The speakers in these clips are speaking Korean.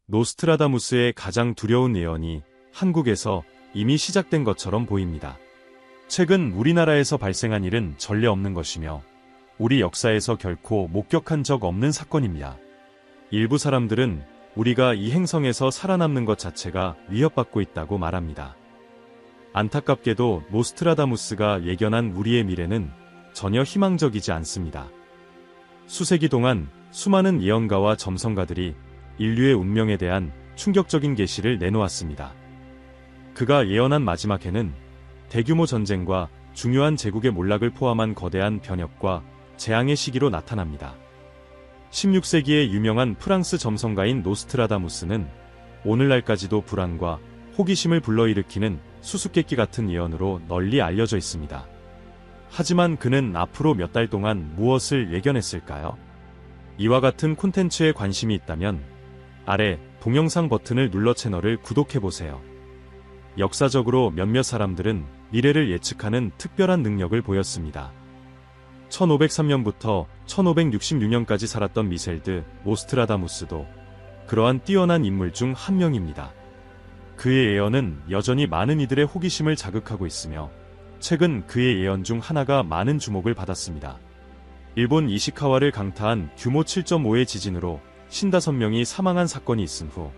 노스트라다무스의 가장 두려운 예언이 한국에서 이미 시작된 것처럼 보입니다. 최근 우리나라에서 발생한 일은 전례 없는 것이며 우리 역사에서 결코 목격한 적 없는 사건입니다. 일부 사람들은 우리가 이 행성에서 살아남는 것 자체가 위협받고 있다고 말합니다. 안타깝게도 노스트라다무스가 예견한 우리의 미래는 전혀 희망적이지 않습니다. 수세기 동안 수많은 예언가와 점성가들이 인류의 운명에 대한 충격적인 계시를 내놓았습니다. 그가 예언한 마지막 해는 대규모 전쟁과 중요한 제국의 몰락을 포함한 거대한 변혁과 재앙의 시기로 나타납니다. 16세기의 유명한 프랑스 점성가인 노스트라다무스는 오늘날까지도 불안과 호기심을 불러일으키는 수수께끼 같은 예언으로 널리 알려져 있습니다. 하지만 그는 앞으로 몇 달 동안 무엇을 예견했을까요? 이와 같은 콘텐츠에 관심이 있다면 아래 동영상 버튼을 눌러 채널을 구독해보세요. 역사적으로 몇몇 사람들은 미래를 예측하는 특별한 능력을 보였습니다. 1503년부터 1566년까지 살았던 미셀드 노스트라다무스도 그러한 뛰어난 인물 중 한 명입니다. 그의 예언은 여전히 많은 이들의 호기심을 자극하고 있으며 최근 그의 예언 중 하나가 많은 주목을 받았습니다. 일본 이시카와를 강타한 규모 7.5의 지진으로 55명이 사망한 사건이 있은 후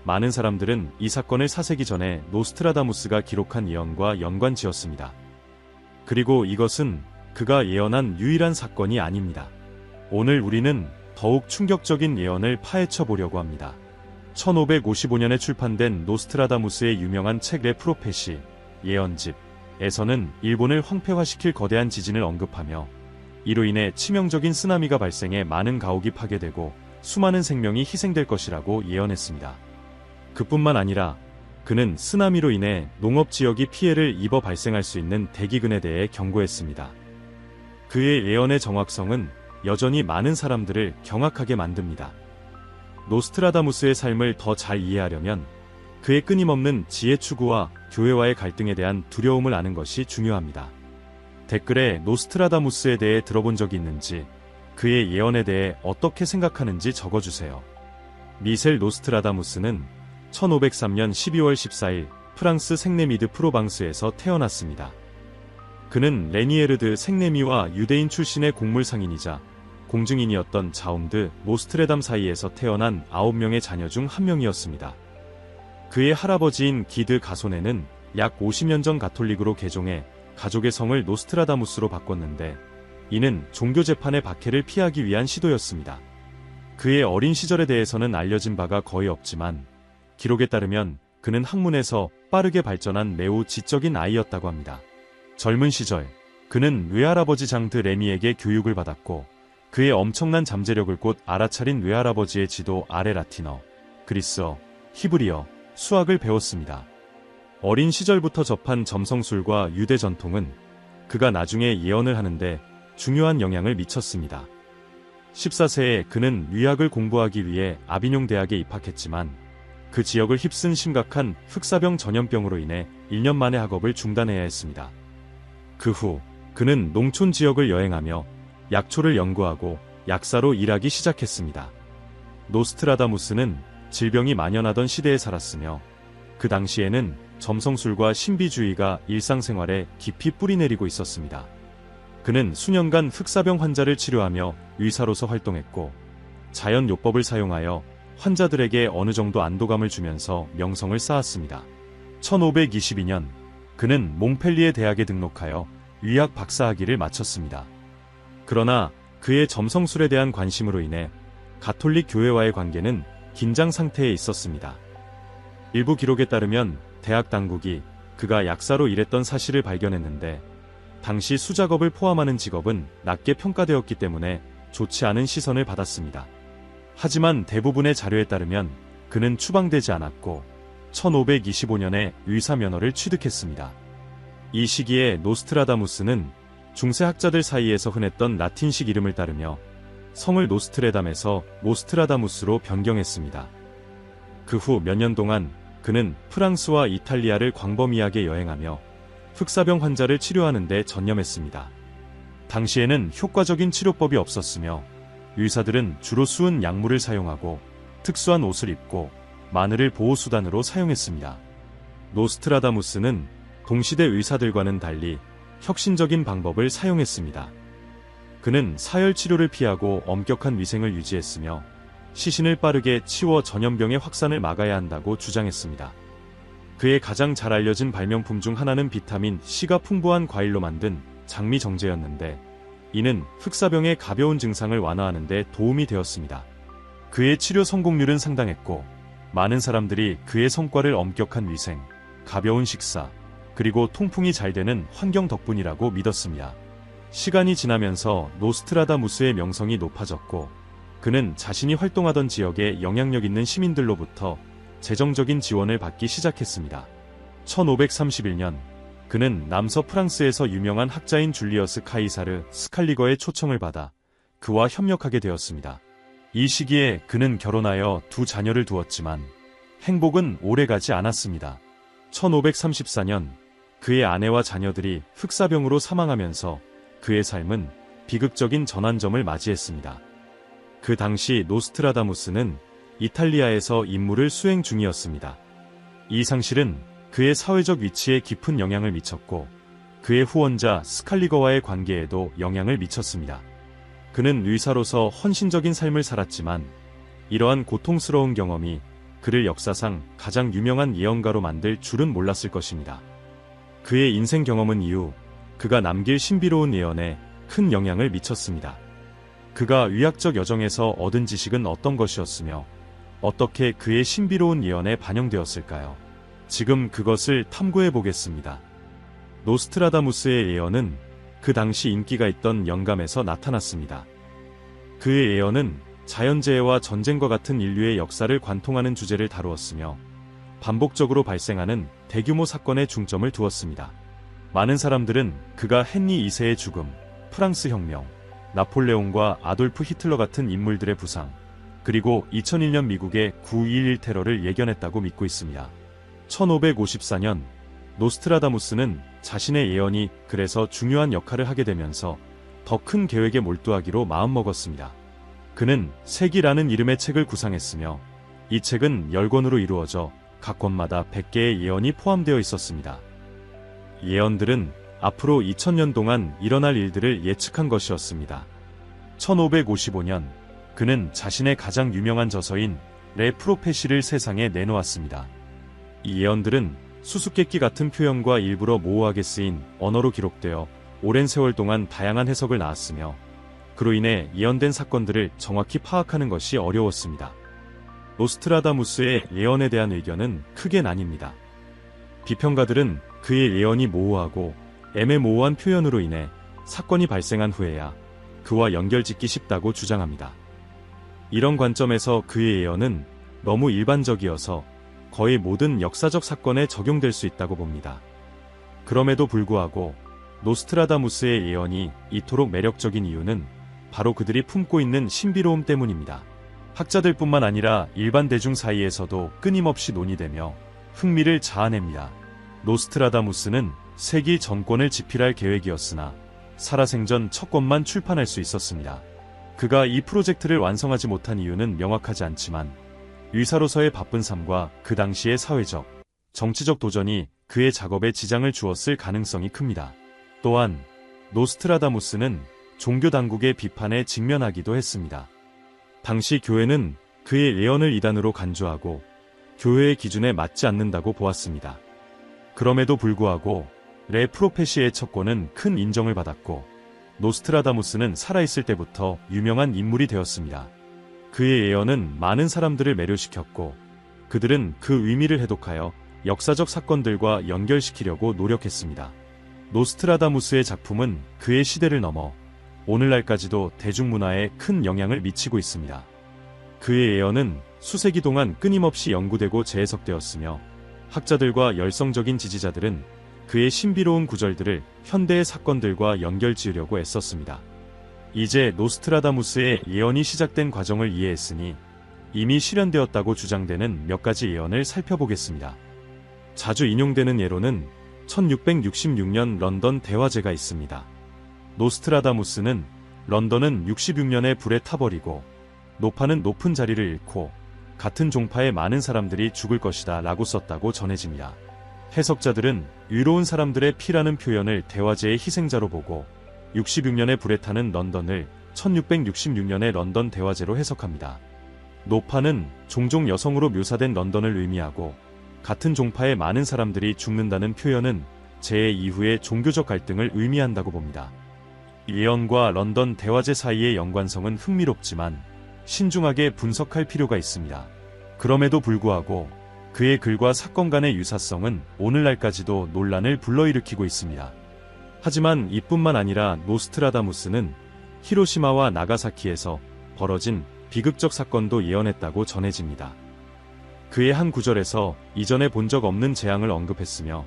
많은 사람들은 이 사건을 4세기 전에 노스트라다무스가 기록한 예언과 연관지었습니다. 그리고 이것은 그가 예언한 유일한 사건이 아닙니다. 오늘 우리는 더욱 충격적인 예언을 파헤쳐 보려고 합니다. 1555년에 출판된 노스트라다무스의 유명한 책 레 프로페시, 예언집에서는 일본을 황폐화시킬 거대한 지진을 언급하며 이로 인해 치명적인 쓰나미가 발생해 많은 가옥이 파괴되고 수많은 생명이 희생될 것이라고 예언했습니다. 그뿐만 아니라 그는 쓰나미로 인해 농업지역이 피해를 입어 발생할 수 있는 대기근에 대해 경고했습니다. 그의 예언의 정확성은 여전히 많은 사람들을 경악하게 만듭니다. 노스트라다무스의 삶을 더 잘 이해하려면 그의 끊임없는 지혜 추구와 교회와의 갈등에 대한 두려움을 아는 것이 중요합니다. 댓글에 노스트라다무스에 대해 들어본 적이 있는지, 그의 예언에 대해 어떻게 생각하는지 적어주세요. 미셀 노스트라다무스는 1503년 12월 14일 프랑스 생네미드 프로방스에서 태어났습니다. 그는 레니에르드 생네미와 유대인 출신의 곡물 상인이자 공증인이었던 자움드 노스트레담 사이에서 태어난 9명의 자녀 중 한 명이었습니다. 그의 할아버지인 기드 가손에는 약 50년 전 가톨릭으로 개종해 가족의 성을 노스트라다무스로 바꿨는데 이는 종교 재판의 박해를 피하기 위한 시도였습니다. 그의 어린 시절에 대해서는 알려진 바가 거의 없지만 기록에 따르면 그는 학문에서 빠르게 발전한 매우 지적인 아이였다고 합니다. 젊은 시절 그는 외할아버지 장드 레미에게 교육을 받았고 그의 엄청난 잠재력을 곧 알아차린 외할아버지의 지도 아래 라틴어, 그리스어, 히브리어, 수학을 배웠습니다. 어린 시절부터 접한 점성술과 유대 전통은 그가 나중에 예언을 하는데 중요한 영향을 미쳤습니다. 14세에 그는 의학을 공부하기 위해 아비뇽 대학에 입학했지만 그 지역을 휩쓴 심각한 흑사병 전염병으로 인해 1년 만에 학업을 중단해야 했습니다. 그 후 그는 농촌 지역을 여행하며 약초를 연구하고 약사로 일하기 시작했습니다. 노스트라다무스는 질병이 만연하던 시대에 살았으며 그 당시에는 점성술과 신비주의가 일상생활에 깊이 뿌리내리고 있었습니다. 그는 수년간 흑사병 환자를 치료하며 의사로서 활동했고 자연요법을 사용하여 환자들에게 어느 정도 안도감을 주면서 명성을 쌓았습니다. 1522년 그는 몽펠리에 대학에 등록하여 의학 박사학위를 마쳤습니다. 그러나 그의 점성술에 대한 관심으로 인해 가톨릭 교회와의 관계는 긴장 상태에 있었습니다. 일부 기록에 따르면 대학 당국이 그가 약사로 일했던 사실을 발견했는데 당시 수작업을 포함하는 직업은 낮게 평가되었기 때문에 좋지 않은 시선을 받았습니다. 하지만 대부분의 자료에 따르면 그는 추방되지 않았고 1525년에 의사 면허를 취득했습니다. 이 시기에 노스트라다무스는 중세 학자들 사이에서 흔했던 라틴식 이름을 따르며 성을 노스트레담에서 노스트라다무스로 변경했습니다. 그 후 몇 년 동안 그는 프랑스와 이탈리아를 광범위하게 여행하며 흑사병 환자를 치료하는 데 전념했습니다. 당시에는 효과적인 치료법이 없었으며 의사들은 주로 수은 약물을 사용하고 특수한 옷을 입고 마늘을 보호수단으로 사용했습니다. 노스트라다무스는 동시대 의사들과는 달리 혁신적인 방법을 사용했습니다. 그는 사열 치료를 피하고 엄격한 위생을 유지했으며 시신을 빠르게 치워 전염병의 확산을 막아야 한다고 주장했습니다. 그의 가장 잘 알려진 발명품 중 하나는 비타민 C가 풍부한 과일로 만든 장미 정제였는데, 이는 흑사병의 가벼운 증상을 완화하는 데 도움이 되었습니다. 그의 치료 성공률은 상당했고, 많은 사람들이 그의 성과를 엄격한 위생, 가벼운 식사, 그리고 통풍이 잘 되는 환경 덕분이라고 믿었습니다. 시간이 지나면서 노스트라다무스의 명성이 높아졌고, 그는 자신이 활동하던 지역에 영향력 있는 시민들로부터 재정적인 지원을 받기 시작했습니다. 1531년, 그는 남서 프랑스에서 유명한 학자인 줄리어스 카이사르 스칼리거의 초청을 받아 그와 협력하게 되었습니다. 이 시기에 그는 결혼하여 두 자녀를 두었지만 행복은 오래가지 않았습니다. 1534년, 그의 아내와 자녀들이 흑사병으로 사망하면서 그의 삶은 비극적인 전환점을 맞이했습니다. 그 당시 노스트라다무스는 이탈리아에서 임무를 수행 중이었습니다. 이 상실은 그의 사회적 위치에 깊은 영향을 미쳤고, 그의 후원자 스칼리거와의 관계에도 영향을 미쳤습니다. 그는 의사로서 헌신적인 삶을 살았지만, 이러한 고통스러운 경험이 그를 역사상 가장 유명한 예언가로 만들 줄은 몰랐을 것입니다. 그의 인생 경험은 이후 그가 남길 신비로운 예언에 큰 영향을 미쳤습니다. 그가 의학적 여정에서 얻은 지식은 어떤 것이었으며 어떻게 그의 신비로운 예언에 반영되었을까요? 지금 그것을 탐구해 보겠습니다. 노스트라다무스의 예언은 그 당시 인기가 있던 영감에서 나타났습니다. 그의 예언은 자연재해와 전쟁과 같은 인류의 역사를 관통하는 주제를 다루었으며 반복적으로 발생하는 대규모 사건에 중점을 두었습니다. 많은 사람들은 그가 헨리 2세의 죽음, 프랑스 혁명, 나폴레옹과 아돌프 히틀러 같은 인물들의 부상, 그리고 2001년 미국의 9.11 테러를 예견했다고 믿고 있습니다. 1554년, 노스트라다무스는 자신의 예언이 그래서 중요한 역할을 하게 되면서 더 큰 계획에 몰두하기로 마음먹었습니다. 그는 세기라는 이름의 책을 구상했으며, 이 책은 10권으로 이루어져 각 권마다 100개의 예언이 포함되어 있었습니다. 예언들은 앞으로 2000년 동안 일어날 일들을 예측한 것이었습니다. 1555년, 그는 자신의 가장 유명한 저서인 레 프로페시를 세상에 내놓았습니다. 이 예언들은 수수께끼 같은 표현과 일부러 모호하게 쓰인 언어로 기록되어 오랜 세월 동안 다양한 해석을 낳았으며, 그로 인해 예언된 사건들을 정확히 파악하는 것이 어려웠습니다. 노스트라다무스의 예언에 대한 의견은 크게 나뉩니다. 비평가들은 그의 예언이 모호하고 애매모호한 표현으로 인해 사건이 발생한 후에야 그와 연결짓기 쉽다고 주장합니다. 이런 관점에서 그의 예언은 너무 일반적이어서 거의 모든 역사적 사건에 적용될 수 있다고 봅니다. 그럼에도 불구하고 노스트라다무스의 예언이 이토록 매력적인 이유는 바로 그들이 품고 있는 신비로움 때문입니다. 학자들뿐만 아니라 일반 대중 사이에서도 끊임없이 논의되며 흥미를 자아냅니다. 노스트라다무스는 세기 정권을 집필할 계획이었으나 살아생전 첫 권만 출판할 수 있었습니다. 그가 이 프로젝트를 완성하지 못한 이유는 명확하지 않지만, 의사로서의 바쁜 삶과 그 당시의 사회적, 정치적 도전이 그의 작업에 지장을 주었을 가능성이 큽니다. 또한 노스트라다무스는 종교 당국의 비판에 직면하기도 했습니다. 당시 교회는 그의 예언을 이단으로 간주하고 교회의 기준에 맞지 않는다고 보았습니다. 그럼에도 불구하고 레 프로페시의 첫 권은 큰 인정을 받았고, 노스트라다무스는 살아있을 때부터 유명한 인물이 되었습니다. 그의 예언은 많은 사람들을 매료시켰고, 그들은 그 의미를 해독하여 역사적 사건들과 연결시키려고 노력했습니다. 노스트라다무스의 작품은 그의 시대를 넘어 오늘날까지도 대중문화에 큰 영향을 미치고 있습니다. 그의 예언은 수세기 동안 끊임없이 연구되고 재해석되었으며, 학자들과 열성적인 지지자들은 그의 신비로운 구절들을 현대의 사건들과 연결지으려고 애썼습니다. 이제 노스트라다무스의 예언이 시작된 과정을 이해했으니 이미 실현되었다고 주장되는 몇 가지 예언을 살펴보겠습니다. 자주 인용되는 예로는 1666년 런던 대화제가 있습니다. 노스트라다무스는 런던은 66년에 불에 타버리고 노파는 높은 자리를 잃고 같은 종파의 많은 사람들이 죽을 것이다 라고 썼다고 전해집니다. 해석자들은 의로운 사람들의 피라는 표현을 대화제의 희생자로 보고 66년에 불에 타는 런던을 1666년의 런던 대화제로 해석합니다. 노파는 종종 여성으로 묘사된 런던을 의미하고 같은 종파의 많은 사람들이 죽는다는 표현은 재해 이후의 종교적 갈등을 의미한다고 봅니다. 예언과 런던 대화제 사이의 연관성은 흥미롭지만 신중하게 분석할 필요가 있습니다. 그럼에도 불구하고 그의 글과 사건 간의 유사성은 오늘날까지도 논란을 불러일으키고 있습니다. 하지만 이뿐만 아니라 노스트라다무스는 히로시마와 나가사키에서 벌어진 비극적 사건도 예언했다고 전해집니다. 그의 한 구절에서 이전에 본 적 없는 재앙을 언급했으며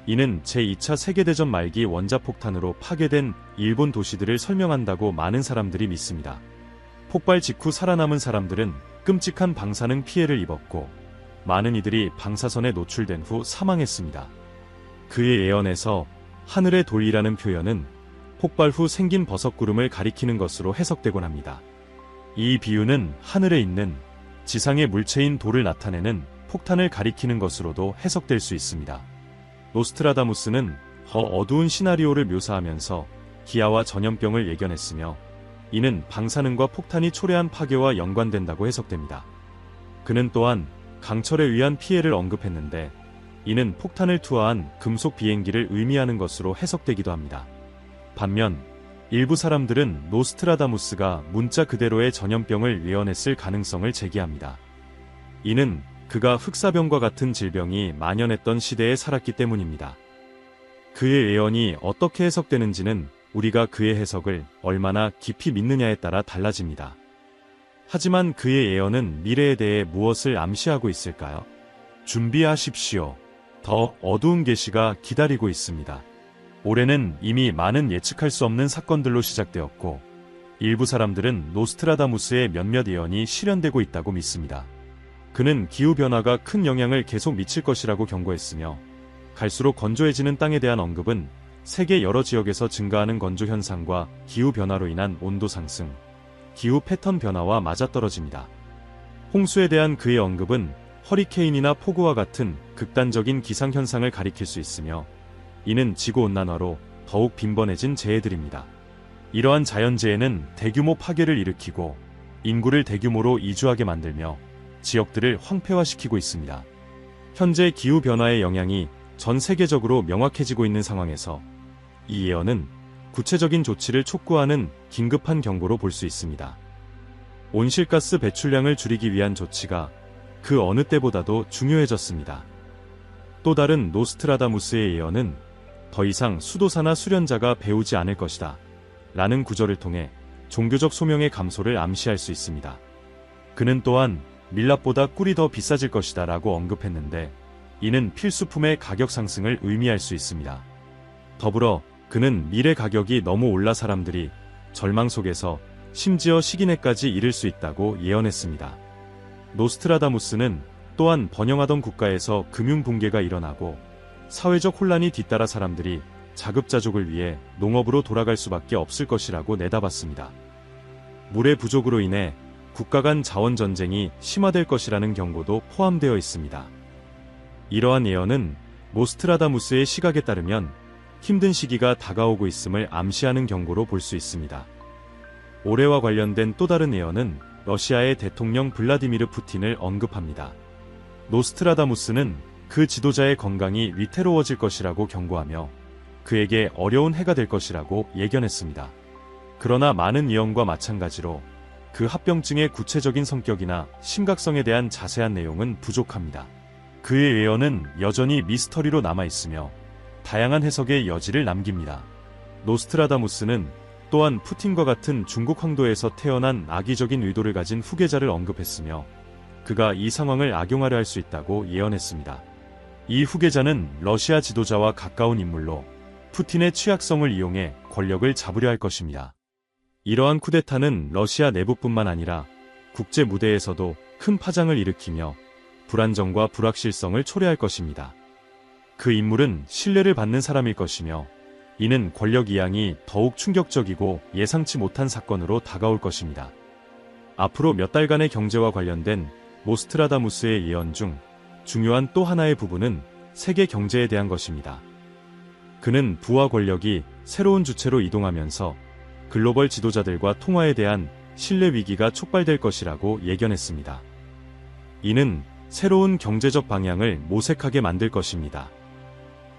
이는 제2차 세계대전 말기 원자폭탄으로 파괴된 일본 도시들을 설명한다고 많은 사람들이 믿습니다. 폭발 직후 살아남은 사람들은 끔찍한 방사능 피해를 입었고 많은 이들이 방사선에 노출된 후 사망했습니다. 그의 예언에서 하늘의 돌이라는 표현은 폭발 후 생긴 버섯구름을 가리키는 것으로 해석되곤 합니다. 이 비유는 하늘에 있는 지상의 물체인 돌을 나타내는 폭탄을 가리키는 것으로도 해석될 수 있습니다. 노스트라다무스는 더 어두운 시나리오를 묘사하면서 기아와 전염병을 예견했으며 이는 방사능과 폭탄이 초래한 파괴와 연관된다고 해석됩니다. 그는 또한 강철에 의한 피해를 언급했는데 이는 폭탄을 투하한 금속 비행기를 의미하는 것으로 해석되기도 합니다. 반면 일부 사람들은 노스트라다무스가 문자 그대로의 전염병을 예언했을 가능성을 제기합니다. 이는 그가 흑사병과 같은 질병이 만연했던 시대에 살았기 때문입니다. 그의 예언이 어떻게 해석되는지는 우리가 그의 해석을 얼마나 깊이 믿느냐에 따라 달라집니다. 하지만 그의 예언은 미래에 대해 무엇을 암시하고 있을까요? 준비하십시오. 더 어두운 계시가 기다리고 있습니다. 올해는 이미 많은 예측할 수 없는 사건들로 시작되었고 일부 사람들은 노스트라다무스의 몇몇 예언이 실현되고 있다고 믿습니다. 그는 기후변화가 큰 영향을 계속 미칠 것이라고 경고했으며 갈수록 건조해지는 땅에 대한 언급은 세계 여러 지역에서 증가하는 건조 현상과 기후변화로 인한 온도 상승, 기후 패턴 변화와 맞아떨어집니다. 홍수에 대한 그의 언급은 허리케인이나 폭우와 같은 극단적인 기상현상을 가리킬 수 있으며 이는 지구온난화로 더욱 빈번해진 재해들입니다. 이러한 자연재해는 대규모 파괴를 일으키고 인구를 대규모로 이주하게 만들며 지역들을 황폐화시키고 있습니다. 현재 기후변화의 영향이 전 세계적으로 명확해지고 있는 상황에서 이 예언은 구체적인 조치를 촉구하는 긴급한 경고로 볼 수 있습니다. 온실가스 배출량을 줄이기 위한 조치가 그 어느 때보다도 중요해졌습니다. 또 다른 노스트라다무스의 예언은 더 이상 수도사나 수련자가 배우지 않을 것이다 라는 구절을 통해 종교적 소명의 감소를 암시할 수 있습니다. 그는 또한 밀랍보다 꿀이 더 비싸질 것이다 라고 언급했는데 이는 필수품의 가격 상승을 의미할 수 있습니다. 더불어 그는 밀의 가격이 너무 올라 사람들이 절망 속에서 심지어 식인해까지 이를 수 있다고 예언했습니다. 노스트라다무스는 또한 번영하던 국가에서 금융 붕괴가 일어나고 사회적 혼란이 뒤따라 사람들이 자급자족을 위해 농업으로 돌아갈 수밖에 없을 것이라고 내다봤습니다. 물의 부족으로 인해 국가 간 자원 전쟁이 심화될 것이라는 경고도 포함되어 있습니다. 이러한 예언은 노스트라다무스의 시각에 따르면 힘든 시기가 다가오고 있음을 암시하는 경고로 볼 수 있습니다. 올해와 관련된 또 다른 예언은 러시아의 대통령 블라디미르 푸틴을 언급합니다. 노스트라다무스는 그 지도자의 건강이 위태로워질 것이라고 경고하며 그에게 어려운 해가 될 것이라고 예견했습니다. 그러나 많은 예언과 마찬가지로 그 합병증의 구체적인 성격이나 심각성에 대한 자세한 내용은 부족합니다. 그의 예언은 여전히 미스터리로 남아있으며 다양한 해석의 여지를 남깁니다. 노스트라다무스는 또한 푸틴과 같은 중국 황도에서 태어난 악의적인 의도를 가진 후계자를 언급했으며 그가 이 상황을 악용하려 할 수 있다고 예언했습니다. 이 후계자는 러시아 지도자와 가까운 인물로 푸틴의 취약성을 이용해 권력을 잡으려 할 것입니다. 이러한 쿠데타는 러시아 내부뿐만 아니라 국제 무대에서도 큰 파장을 일으키며 불안정과 불확실성을 초래할 것입니다. 그 인물은 신뢰를 받는 사람일 것이며 이는 권력 이양이 더욱 충격적이고 예상치 못한 사건으로 다가올 것입니다. 앞으로 몇 달간의 경제와 관련된 노스트라다무스의 예언 중 중요한 또 하나의 부분은 세계 경제에 대한 것입니다. 그는 부와 권력이 새로운 주체로 이동하면서 글로벌 지도자들과 통화에 대한 신뢰 위기가 촉발될 것이라고 예견했습니다. 이는 새로운 경제적 방향을 모색하게 만들 것입니다.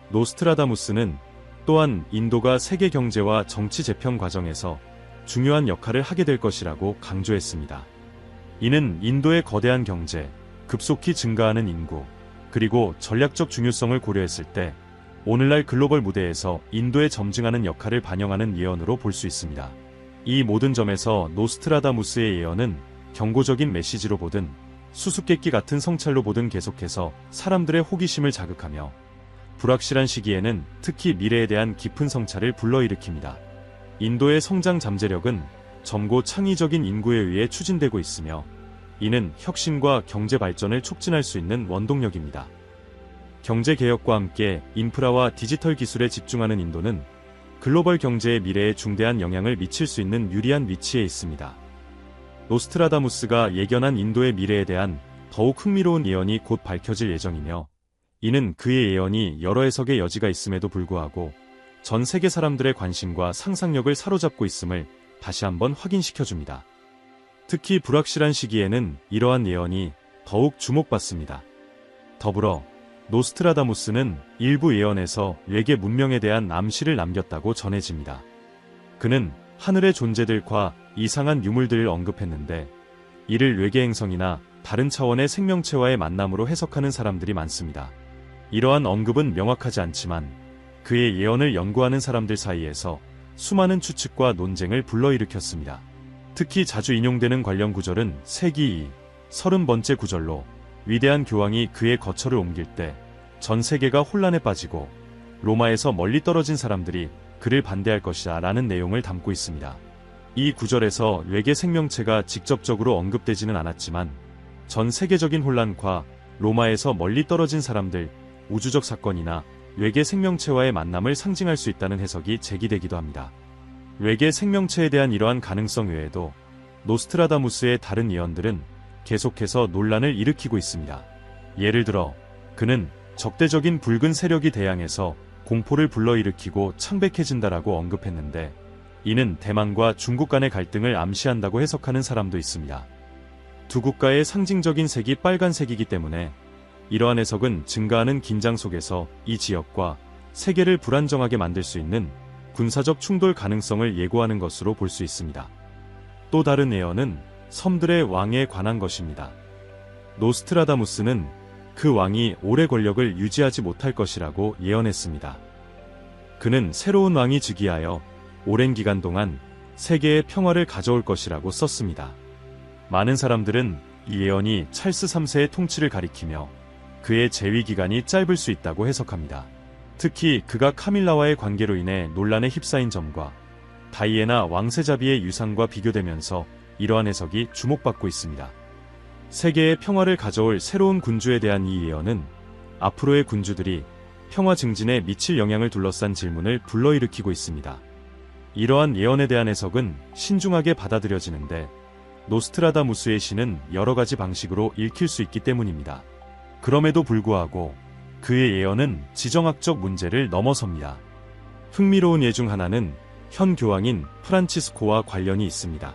노스트라다무스는 또한 인도가 세계 경제와 정치 재편 과정에서 중요한 역할을 하게 될 것이라고 강조했습니다. 이는 인도의 거대한 경제, 급속히 증가하는 인구, 그리고 전략적 중요성을 고려했을 때 오늘날 글로벌 무대에서 인도의 점증하는 역할을 반영하는 예언으로 볼 수 있습니다. 이 모든 점에서 노스트라다무스의 예언은 경고적인 메시지로 보든 수수께끼 같은 성찰로 보든 계속해서 사람들의 호기심을 자극하며 불확실한 시기에는 특히 미래에 대한 깊은 성찰을 불러일으킵니다. 인도의 성장 잠재력은 젊고 창의적인 인구에 의해 추진되고 있으며 이는 혁신과 경제 발전을 촉진할 수 있는 원동력입니다. 경제 개혁과 함께 인프라와 디지털 기술에 집중하는 인도는 글로벌 경제의 미래에 중대한 영향을 미칠 수 있는 유리한 위치에 있습니다. 노스트라다무스가 예견한 인도의 미래에 대한 더욱 흥미로운 예언이 곧 밝혀질 예정이며 이는 그의 예언이 여러 해석의 여지가 있음에도 불구하고 전 세계 사람들의 관심과 상상력을 사로잡고 있음을 다시 한번 확인시켜줍니다. 특히 불확실한 시기에는 이러한 예언이 더욱 주목받습니다. 더불어 노스트라다무스는 일부 예언에서 외계 문명에 대한 암시를 남겼다고 전해집니다. 그는 하늘의 존재들과 이상한 유물들을 언급했는데 이를 외계 행성이나 다른 차원의 생명체와의 만남으로 해석하는 사람들이 많습니다. 이러한 언급은 명확하지 않지만 그의 예언을 연구하는 사람들 사이에서 수많은 추측과 논쟁을 불러일으켰습니다. 특히 자주 인용되는 관련 구절은 세기 2, 30번째 구절로 위대한 교황이 그의 거처를 옮길 때 전 세계가 혼란에 빠지고 로마에서 멀리 떨어진 사람들이 그를 반대할 것이다 라는 내용을 담고 있습니다. 이 구절에서 외계 생명체가 직접적으로 언급되지는 않았지만 전 세계적인 혼란과 로마에서 멀리 떨어진 사람들, 우주적 사건이나 외계 생명체와의 만남을 상징할 수 있다는 해석이 제기되기도 합니다. 외계 생명체에 대한 이러한 가능성 외에도 노스트라다무스의 다른 예언들은 계속해서 논란을 일으키고 있습니다. 예를 들어 그는 적대적인 붉은 세력이 대양해서 공포를 불러일으키고 창백해진다라고 언급했는데 이는 대만과 중국 간의 갈등을 암시한다고 해석하는 사람도 있습니다. 두 국가의 상징적인 색이 빨간색이기 때문에 이러한 해석은 증가하는 긴장 속에서 이 지역과 세계를 불안정하게 만들 수 있는 군사적 충돌 가능성을 예고하는 것으로 볼 수 있습니다. 또 다른 예언은 섬들의 왕에 관한 것입니다. 노스트라다무스는 그 왕이 오래 권력을 유지하지 못할 것이라고 예언했습니다. 그는 새로운 왕이 즉위하여 오랜 기간 동안 세계의 평화를 가져올 것이라고 썼습니다. 많은 사람들은 이 예언이 찰스 3세의 통치를 가리키며 그의 재위 기간이 짧을 수 있다고 해석합니다. 특히 그가 카밀라와의 관계로 인해 논란에 휩싸인 점과 다이애나 왕세자비의 유산과 비교되면서 이러한 해석이 주목받고 있습니다. 세계의 평화를 가져올 새로운 군주에 대한 이 예언은 앞으로의 군주들이 평화 증진에 미칠 영향을 둘러싼 질문을 불러일으키고 있습니다. 이러한 예언에 대한 해석은 신중하게 받아들여지는데 노스트라다무스의 시는 여러 가지 방식으로 읽힐 수 있기 때문입니다. 그럼에도 불구하고 그의 예언은 지정학적 문제를 넘어섭니다. 흥미로운 예 중 하나는 현 교황인 프란치스코와 관련이 있습니다.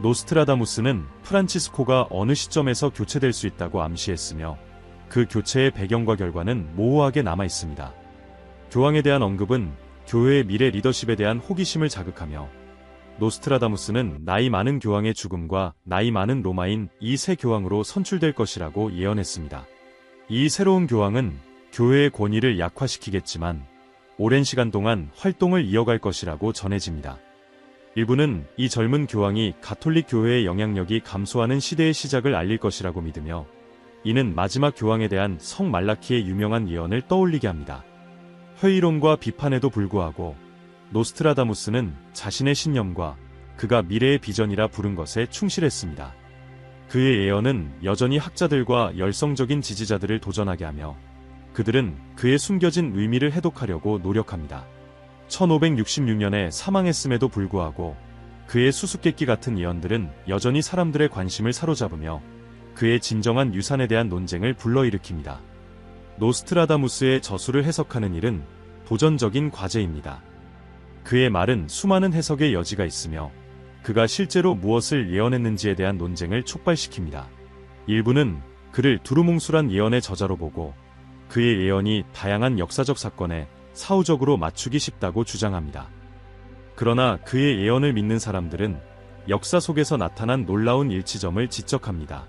노스트라다무스는 프란치스코가 어느 시점에서 교체될 수 있다고 암시했으며 그 교체의 배경과 결과는 모호하게 남아 있습니다. 교황에 대한 언급은 교회의 미래 리더십에 대한 호기심을 자극하며 노스트라다무스는 나이 많은 교황의 죽음과 나이 많은 로마인 이 새 교황으로 선출될 것이라고 예언했습니다. 이 새로운 교황은 교회의 권위를 약화시키겠지만 오랜 시간 동안 활동을 이어갈 것이라고 전해집니다. 일부는 이 젊은 교황이 가톨릭 교회의 영향력이 감소하는 시대의 시작을 알릴 것이라고 믿으며 이는 마지막 교황에 대한 성 말라키의 유명한 예언을 떠올리게 합니다. 회의론과 비판에도 불구하고 노스트라다무스는 자신의 신념과 그가 미래의 비전이라 부른 것에 충실했습니다. 그의 예언은 여전히 학자들과 열성적인 지지자들을 도전하게 하며 그들은 그의 숨겨진 의미를 해독하려고 노력합니다. 1566년에 사망했음에도 불구하고 그의 수수께끼 같은 예언들은 여전히 사람들의 관심을 사로잡으며 그의 진정한 유산에 대한 논쟁을 불러일으킵니다. 노스트라다무스의 저술을 해석하는 일은 도전적인 과제입니다. 그의 말은 수많은 해석의 여지가 있으며 그가 실제로 무엇을 예언했는지에 대한 논쟁을 촉발시킵니다. 일부는 그를 두루뭉술한 예언의 저자로 보고 그의 예언이 다양한 역사적 사건에 사후적으로 맞추기 쉽다고 주장합니다. 그러나 그의 예언을 믿는 사람들은 역사 속에서 나타난 놀라운 일치점을 지적합니다.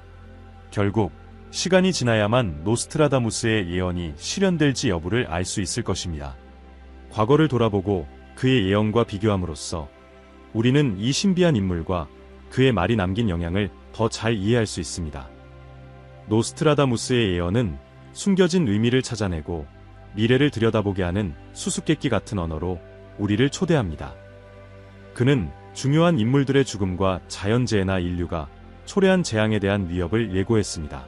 결국 시간이 지나야만 노스트라다무스의 예언이 실현될지 여부를 알 수 있을 것입니다. 과거를 돌아보고 그의 예언과 비교함으로써 우리는 이 신비한 인물과 그의 말이 남긴 영향을 더 잘 이해할 수 있습니다. 노스트라다무스의 예언은 숨겨진 의미를 찾아내고 미래를 들여다보게 하는 수수께끼 같은 언어로 우리를 초대합니다. 그는 중요한 인물들의 죽음과 자연재해나 인류가 초래한 재앙에 대한 위협을 예고했습니다.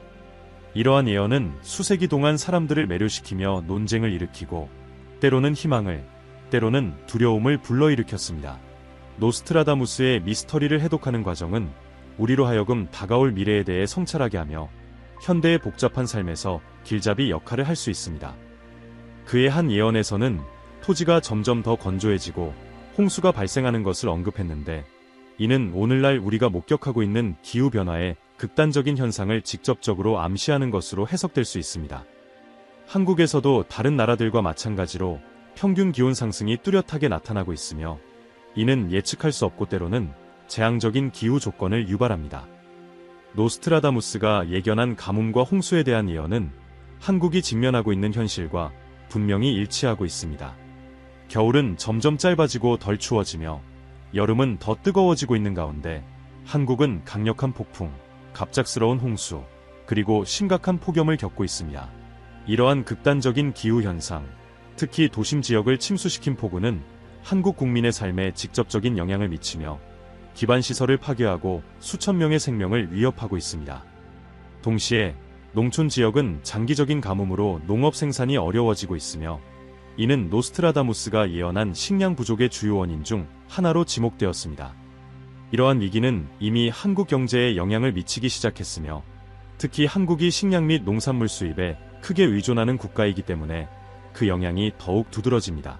이러한 예언은 수세기 동안 사람들을 매료시키며 논쟁을 일으키고 때로는 희망을, 때로는 두려움을 불러일으켰습니다. 노스트라다무스의 미스터리를 해독하는 과정은 우리로 하여금 다가올 미래에 대해 성찰하게 하며 현대의 복잡한 삶에서 길잡이 역할을 할 수 있습니다. 그의 한 예언에서는 토지가 점점 더 건조해지고 홍수가 발생하는 것을 언급했는데 이는 오늘날 우리가 목격하고 있는 기후변화의 극단적인 현상을 직접적으로 암시하는 것으로 해석될 수 있습니다. 한국에서도 다른 나라들과 마찬가지로 평균 기온 상승이 뚜렷하게 나타나고 있으며 이는 예측할 수 없고 때로는 재앙적인 기후 조건을 유발합니다. 노스트라다무스가 예견한 가뭄과 홍수에 대한 예언은 한국이 직면하고 있는 현실과 분명히 일치하고 있습니다. 겨울은 점점 짧아지고 덜 추워지며 여름은 더 뜨거워지고 있는 가운데 한국은 강력한 폭풍, 갑작스러운 홍수, 그리고 심각한 폭염을 겪고 있습니다. 이러한 극단적인 기후현상, 특히 도심 지역을 침수시킨 폭우는 한국 국민의 삶에 직접적인 영향을 미치며 기반시설을 파괴하고 수천 명의 생명을 위협하고 있습니다. 동시에 농촌 지역은 장기적인 가뭄으로 농업 생산이 어려워지고 있으며 이는 노스트라다무스가 예언한 식량 부족의 주요 원인 중 하나로 지목되었습니다. 이러한 위기는 이미 한국 경제에 영향을 미치기 시작했으며 특히 한국이 식량 및 농산물 수입에 크게 의존하는 국가이기 때문에 그 영향이 더욱 두드러집니다.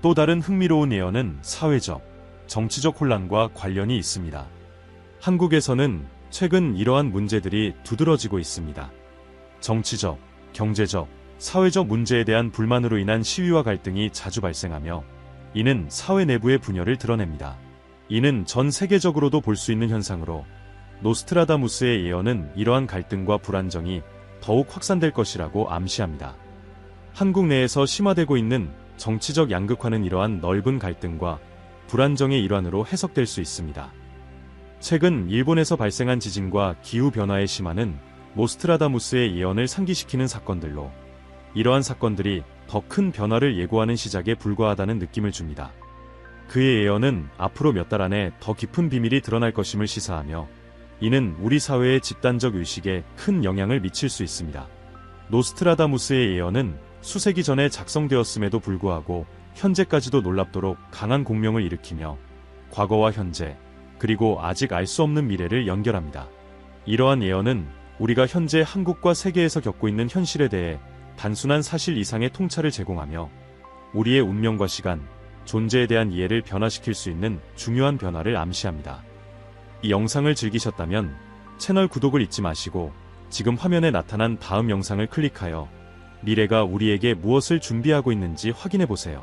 또 다른 흥미로운 예언은 사회적, 정치적 혼란과 관련이 있습니다. 한국에서는 최근 이러한 문제들이 두드러지고 있습니다. 정치적, 경제적, 사회적 문제에 대한 불만으로 인한 시위와 갈등이 자주 발생하며 이는 사회 내부의 분열을 드러냅니다. 이는 전 세계적으로도 볼 수 있는 현상으로 노스트라다무스의 예언은 이러한 갈등과 불안정이 더욱 확산될 것이라고 암시합니다. 한국 내에서 심화되고 있는 정치적 양극화는 이러한 넓은 갈등과 불안정의 일환으로 해석될 수 있습니다. 최근 일본에서 발생한 지진과 기후변화의 심화는 노스트라다무스의 예언을 상기시키는 사건들로 이러한 사건들이 더 큰 변화를 예고하는 시작에 불과하다는 느낌을 줍니다. 그의 예언은 앞으로 몇 달 안에 더 깊은 비밀이 드러날 것임을 시사하며 이는 우리 사회의 집단적 의식에 큰 영향을 미칠 수 있습니다. 노스트라다무스의 예언은 수세기 전에 작성되었음에도 불구하고 현재까지도 놀랍도록 강한 공명을 일으키며 과거와 현재, 그리고 아직 알 수 없는 미래를 연결합니다. 이러한 예언은 우리가 현재 한국과 세계에서 겪고 있는 현실에 대해 단순한 사실 이상의 통찰을 제공하며 우리의 운명과 시간, 존재에 대한 이해를 변화시킬 수 있는 중요한 변화를 암시합니다. 이 영상을 즐기셨다면 채널 구독을 잊지 마시고 지금 화면에 나타난 다음 영상을 클릭하여 미래가 우리에게 무엇을 준비하고 있는지 확인해 보세요.